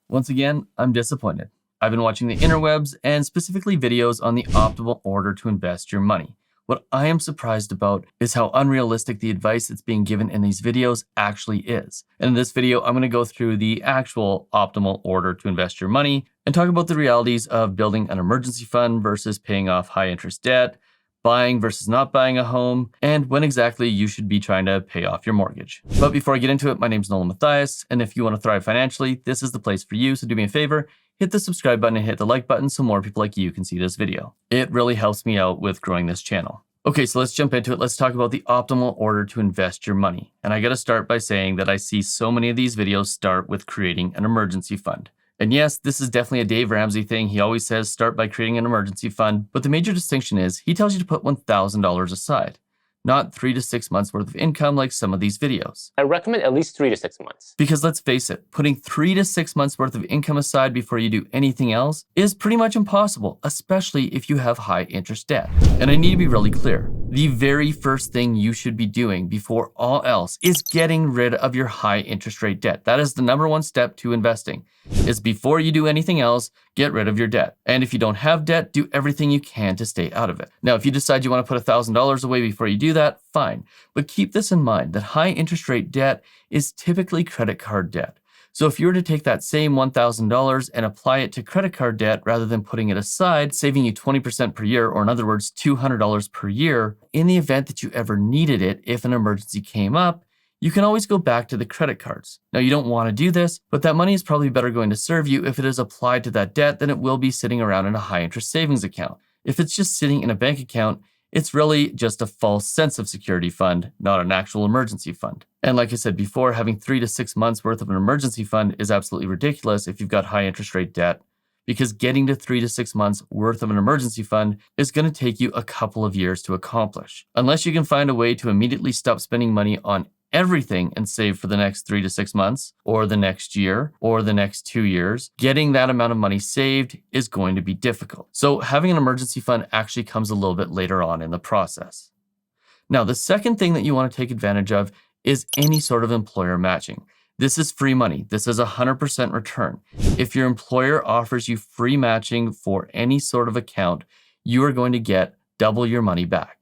Once again, I'm disappointed. I've been watching the interwebs and specifically videos on the optimal order to invest your money. What I am surprised about is how unrealistic the advice that's being given in these videos actually is. And in this video, I'm going to go through the actual optimal order to invest your money and talk about the realities of building an emergency fund versus paying off high interest debt, buying versus not buying a home, and when exactly you should be trying to pay off your mortgage. But before I get into it, my name's Nolan Matthias, and if you want to thrive financially, this is the place for you. So do me a favor, hit the subscribe button and hit the like button so more people like you can see this video. It really helps me out with growing this channel. Okay, so let's jump into it. Let's talk about the optimal order to invest your money. And I gotta start by saying that I see so many of these videos start with creating an emergency fund. And yes, this is definitely a Dave Ramsey thing. He always says start by creating an emergency fund, but the major distinction is he tells you to put $1,000 aside, not 3 to 6 months worth of income like some of these videos. I recommend at least 3 to 6 months. Because let's face it, putting 3 to 6 months worth of income aside before you do anything else is pretty much impossible, especially if you have high interest debt. And I need to be really clear. The very first thing you should be doing before all else is getting rid of your high interest rate debt. That is the number one step to investing, is before you do anything else, get rid of your debt. And if you don't have debt, do everything you can to stay out of it. Now, if you decide you want to put $1,000 away before you do that, fine. But keep this in mind that high interest rate debt is typically credit card debt. So if you were to take that same $1,000 and apply it to credit card debt rather than putting it aside, saving you 20% per year, or in other words, $200 per year, in the event that you ever needed it, if an emergency came up, you can always go back to the credit cards. Now, you don't want to do this, but that money is probably better going to serve you if it is applied to that debt than it will be sitting around in a high interest savings account. If it's just sitting in a bank account, it's really just a false sense of security fund, not an actual emergency fund. And like I said before, having 3 to 6 months worth of an emergency fund is absolutely ridiculous if you've got high interest rate debt, because getting to 3 to 6 months worth of an emergency fund is going to take you a couple of years to accomplish. Unless you can find a way to immediately stop spending money on everything and save for the next 3 to 6 months, or the next year, or the next 2 years, getting that amount of money saved is going to be difficult. So having an emergency fund actually comes a little bit later on in the process. Now, the second thing that you want to take advantage of is any sort of employer matching. This is free money. This is 100% return. If your employer offers you free matching for any sort of account, you are going to get double your money back.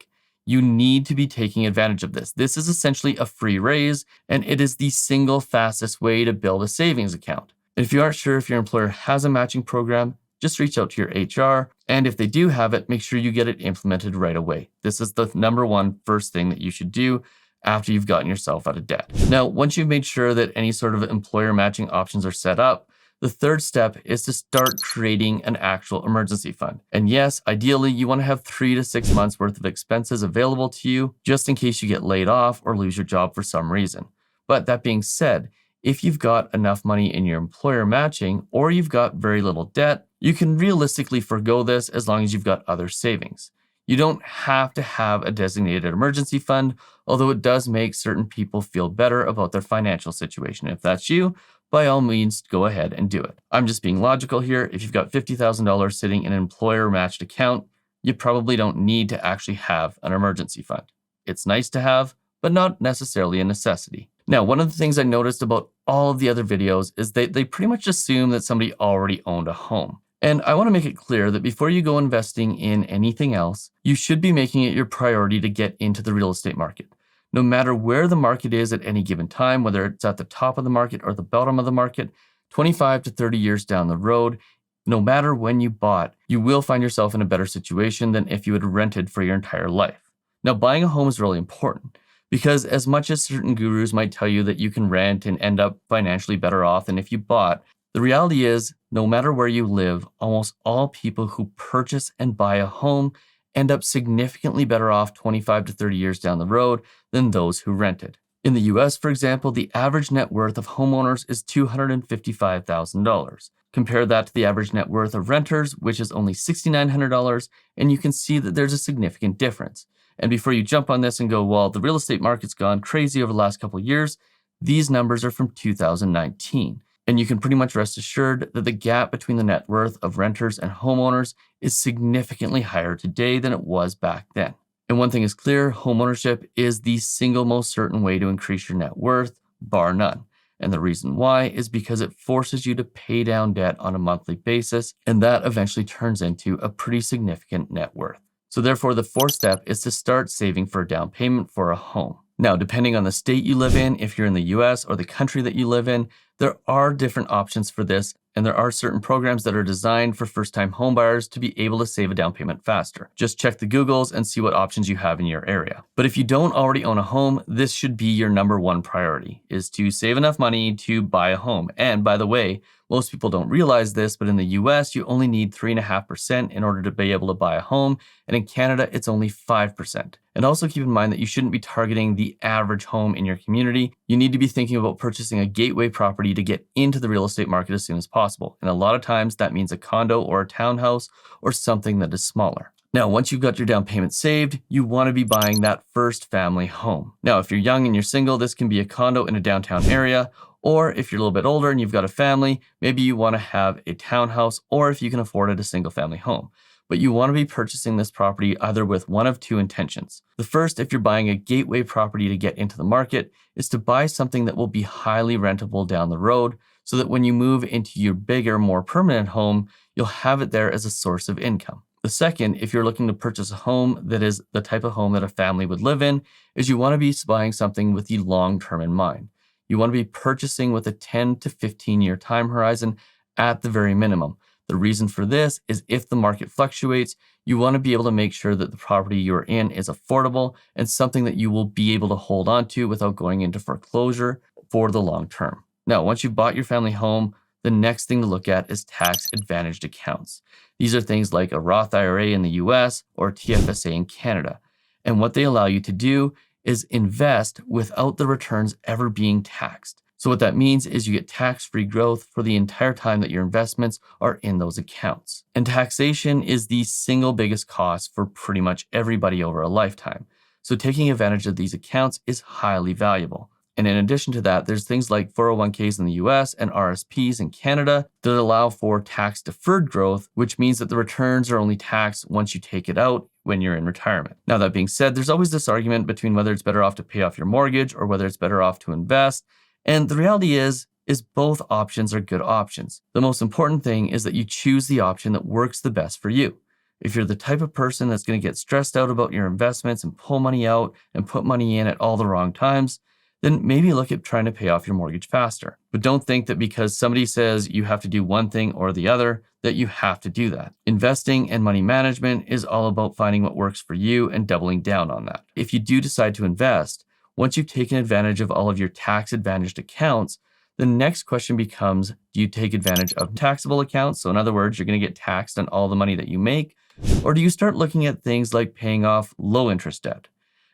You need to be taking advantage of this. This is essentially a free raise, and it is the single fastest way to build a savings account. If you aren't sure if your employer has a matching program, just reach out to your HR, and if they do have it, make sure you get it implemented right away. This is the number one first thing that you should do after you've gotten yourself out of debt. Now, once you've made sure that any sort of employer matching options are set up, the third step is to start creating an actual emergency fund. And yes, ideally, you want to have 3 to 6 months worth of expenses available to you just in case you get laid off or lose your job for some reason. But that being said, if you've got enough money in your employer matching or you've got very little debt, you can realistically forego this as long as you've got other savings. You don't have to have a designated emergency fund, although it does make certain people feel better about their financial situation. If that's you, by all means, go ahead and do it. I'm just being logical here. If you've got $50,000 sitting in an employer-matched account, you probably don't need to actually have an emergency fund. It's nice to have, but not necessarily a necessity. Now, one of the things I noticed about all of the other videos is they pretty much assume that somebody already owned a home. And I want to make it clear that before you go investing in anything else, you should be making it your priority to get into the real estate market. No matter where the market is at any given time, whether it's at the top of the market or the bottom of the market, 25 to 30 years down the road, no matter when you bought, you will find yourself in a better situation than if you had rented for your entire life. Now, buying a home is really important because as much as certain gurus might tell you that you can rent and end up financially better off than if you bought, the reality is, no matter where you live, almost all people who purchase and buy a home end up significantly better off 25 to 30 years down the road than those who rented. In the US, for example, the average net worth of homeowners is $255,000. Compare that to the average net worth of renters, which is only $6,900, and you can see that there's a significant difference. And before you jump on this and go, well, the real estate market's gone crazy over the last couple of years, these numbers are from 2019. And you can pretty much rest assured that the gap between the net worth of renters and homeowners is significantly higher today than it was back then. And one thing is clear, homeownership is the single most certain way to increase your net worth, bar none. And the reason why is because it forces you to pay down debt on a monthly basis, and that eventually turns into a pretty significant net worth. So therefore, the fourth step is to start saving for a down payment for a home. Now, depending on the state you live in, if you're in the US or the country that you live in, there are different options for this, and there are certain programs that are designed for first-time homebuyers to be able to save a down payment faster. Just check the Googles and see what options you have in your area. But if you don't already own a home, this should be your number one priority, is to save enough money to buy a home. And by the way, most people don't realize this, but in the US, you only need 3.5% in order to be able to buy a home, and in Canada, it's only 5%. And also keep in mind that you shouldn't be targeting the average home in your community. You need to be thinking about purchasing a gateway property to get into the real estate market as soon as possible. And a lot of times that means a condo or a townhouse or something that is smaller. Now, once you've got your down payment saved, you want to be buying that first family home. Now, if you're young and you're single, this can be a condo in a downtown area. Or if you're a little bit older and you've got a family, maybe you want to have a townhouse, or if you can afford it, a single family home. But you want to be purchasing this property either with one of two intentions. The first, if you're buying a gateway property to get into the market, is to buy something that will be highly rentable down the road, so that when you move into your bigger, more permanent home, you'll have it there as a source of income. The second, if you're looking to purchase a home that is the type of home that a family would live in, is you want to be buying something with the long term in mind. You want to be purchasing with a 10 to 15 year time horizon at the very minimum. The reason for this is if the market fluctuates, you want to be able to make sure that the property you're in is affordable and something that you will be able to hold on to without going into foreclosure for the long term. Now, once you've bought your family home, the next thing to look at is tax advantaged accounts. These are things like a Roth IRA in the US or TFSA in Canada. And what they allow you to do is invest without the returns ever being taxed. So what that means is you get tax-free growth for the entire time that your investments are in those accounts. And taxation is the single biggest cost for pretty much everybody over a lifetime. So taking advantage of these accounts is highly valuable. And in addition to that, there's things like 401ks in the US and RSPs in Canada that allow for tax-deferred growth, which means that the returns are only taxed once you take it out when you're in retirement. Now, that being said, there's always this argument between whether it's better off to pay off your mortgage or whether it's better off to invest. And the reality is both options are good options. The most important thing is that you choose the option that works the best for you. If you're the type of person that's going to get stressed out about your investments and pull money out and put money in at all the wrong times, then maybe look at trying to pay off your mortgage faster. But don't think that because somebody says you have to do one thing or the other, that you have to do that. Investing and money management is all about finding what works for you and doubling down on that. If you do decide to invest, once you've taken advantage of all of your tax-advantaged accounts, the next question becomes, do you take advantage of taxable accounts? So in other words, you're going to get taxed on all the money that you make, or do you start looking at things like paying off low-interest debt?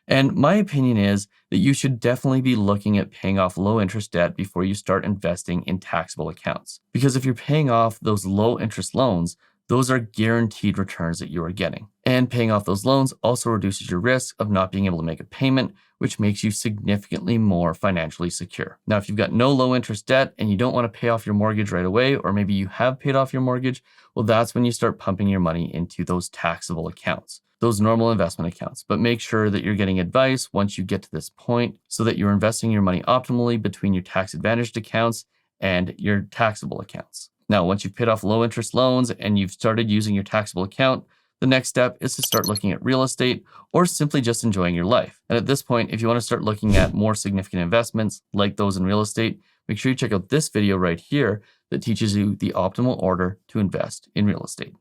And my opinion is that you should definitely be looking at paying off low-interest debt before you start investing in taxable accounts. Because if you're paying off those low-interest loans, those are guaranteed returns that you are getting. And paying off those loans also reduces your risk of not being able to make a payment, which makes you significantly more financially secure. Now, if you've got no low interest debt and you don't want to pay off your mortgage right away, or maybe you have paid off your mortgage, well, that's when you start pumping your money into those taxable accounts, those normal investment accounts. But make sure that you're getting advice once you get to this point so that you're investing your money optimally between your tax advantaged accounts and your taxable accounts. Now, once you've paid off low interest loans and you've started using your taxable account, the next step is to start looking at real estate or simply just enjoying your life. And at this point, if you want to start looking at more significant investments like those in real estate, make sure you check out this video right here that teaches you the optimal order to invest in real estate.